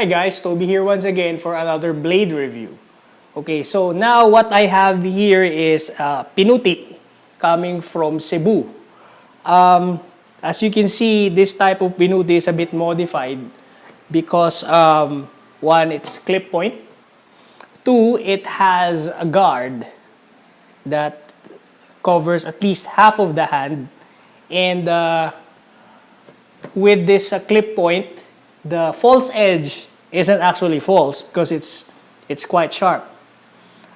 guys, Toby here once again for another blade review. Okay, so now what I have here is Pinuti coming from Cebu. As you can see, this type of Pinuti is a bit modified because one, it's clip point. Two, it has a guard that covers at least half of the hand. And with this clip point, the false edge isn't actually false because it's quite sharp.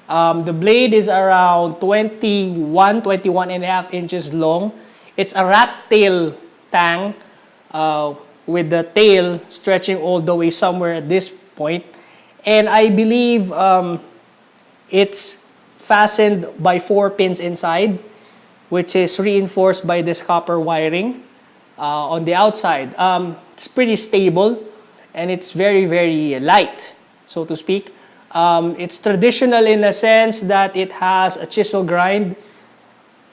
The blade is around 21 and a half inches long. It's a rat tail tang with the tail stretching all the way somewhere at this point. And I believe it's fastened by 4 pins inside, which is reinforced by this copper wiring on the outside. It's pretty stable and it's very, very light, so to speak. It's traditional in a sense that it has a chisel grind,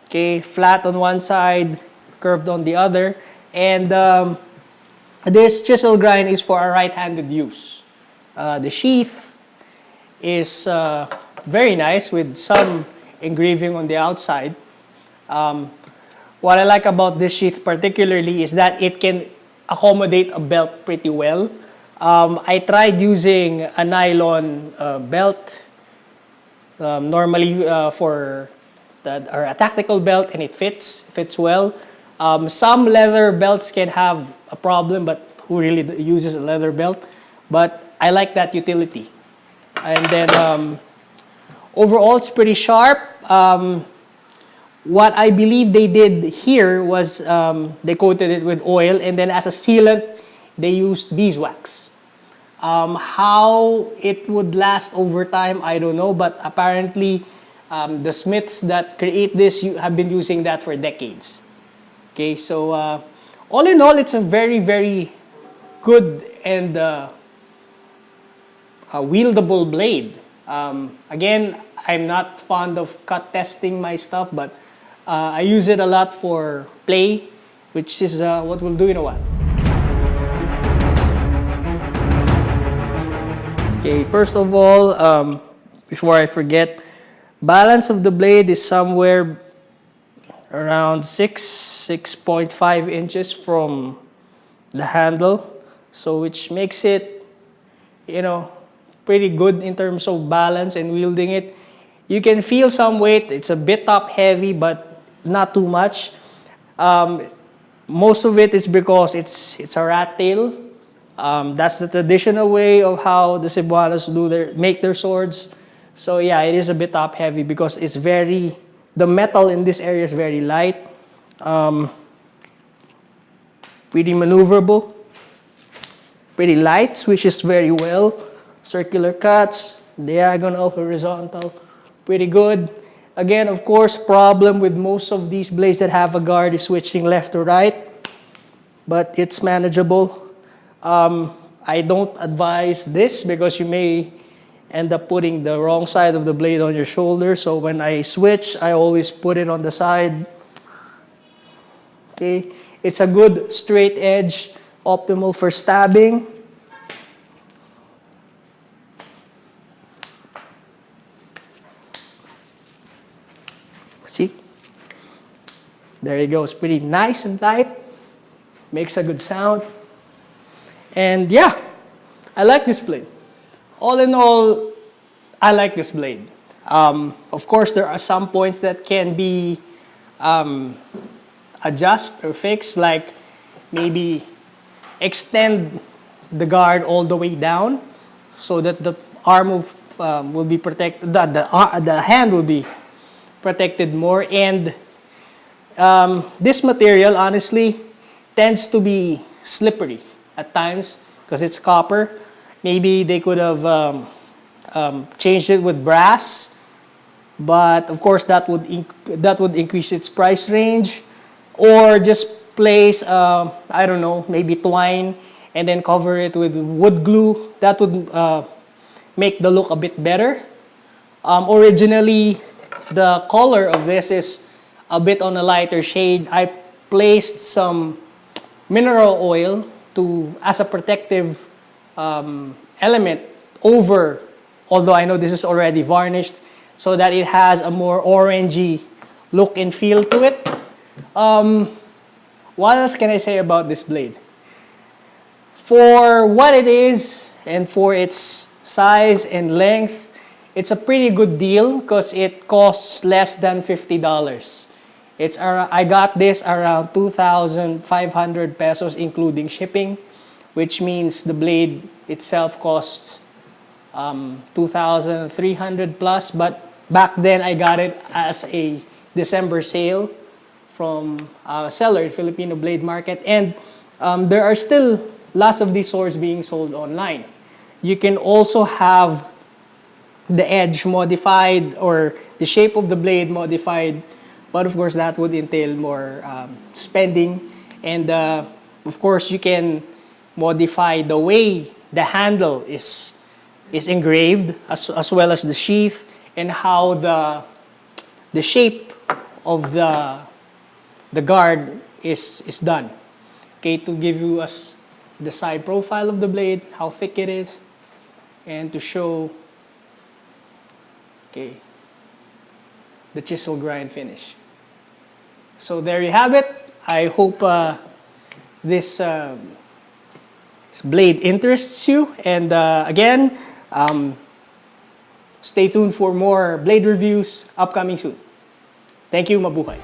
okay, flat on one side, curved on the other. And this chisel grind is for a right-handed use. The sheath is very nice with some engraving on the outside. What I like about this sheath particularly is that it can accommodate a belt pretty well. I tried using a nylon belt normally for or a tactical belt, and it fits well. Some leather belts can have a problem, but who really uses a leather belt? But I like that utility. And then overall, it's pretty sharp. What I believe they did here was they coated it with oil, and then as a sealant, they used beeswax. How it would last over time, I don't know, but apparently the smiths that create this have been using that for decades. Okay, so all in all, it's a very, very good and wieldable blade. Again, I'm not fond of cut testing my stuff, but I use it a lot for play, which is what we'll do in a while. Okay, first of all, before I forget, balance of the blade is somewhere around 6.5 inches from the handle, so which makes it, you know, pretty good in terms of balance and wielding it. You can feel some weight. It's a bit top heavy, but not too much. Most of it is because it's a rat tail. That's the traditional way of how the Cebuanos make their swords. So yeah, it is a bit top heavy because the metal in this area is very light. Pretty maneuverable. Pretty light, swishes very well. Circular cuts, diagonal, horizontal, pretty good. Again, of course, problem with most of these blades that have a guard is switching left to right, but it's manageable. I don't advise this because you may end up putting the wrong side of the blade on your shoulder. So when I switch, I always put it on the side. Okay, it's a good straight edge, optimal for stabbing. See? There you go. It's pretty nice and tight. Makes a good sound. And yeah, I like this blade. All in all, I like this blade. Of course, there are some points that can be adjust or fixed, like maybe extend the guard all the way down so that the arm will be protected, the hand will be protected more. And this material, honestly, tends to be slippery at times because it's copper. Maybe they could have changed it with brass, but of course that would increase its price range. Or just place I don't know, maybe twine and then cover it with wood glue. That would make the look a bit better. Originally, the color of this is a bit on a lighter shade. I placed some mineral oil as a protective element over, although I know this is already varnished, so that it has a more orangey look and feel to it. What else can I say about this blade? For what it is and for its size and length, it's a pretty good deal because it costs less than $50. I got this around 2,500 pesos including shipping, which means the blade itself costs 2,300 plus, but back then I got it as a December sale from a seller in Filipino Blade Market, and there are still lots of these swords being sold online. You can also have the edge modified or the shape of the blade modified, but of course that would entail more spending, and of course you can modify the way the handle is engraved, as well as the sheath, and how the shape of the guard is done. Okay, to give you the side profile of the blade, how thick it is, and to show, okay, the chisel grind finish. So there you have it. I hope this blade interests you, and again, stay tuned for more blade reviews upcoming soon. Thank you, mabuhay.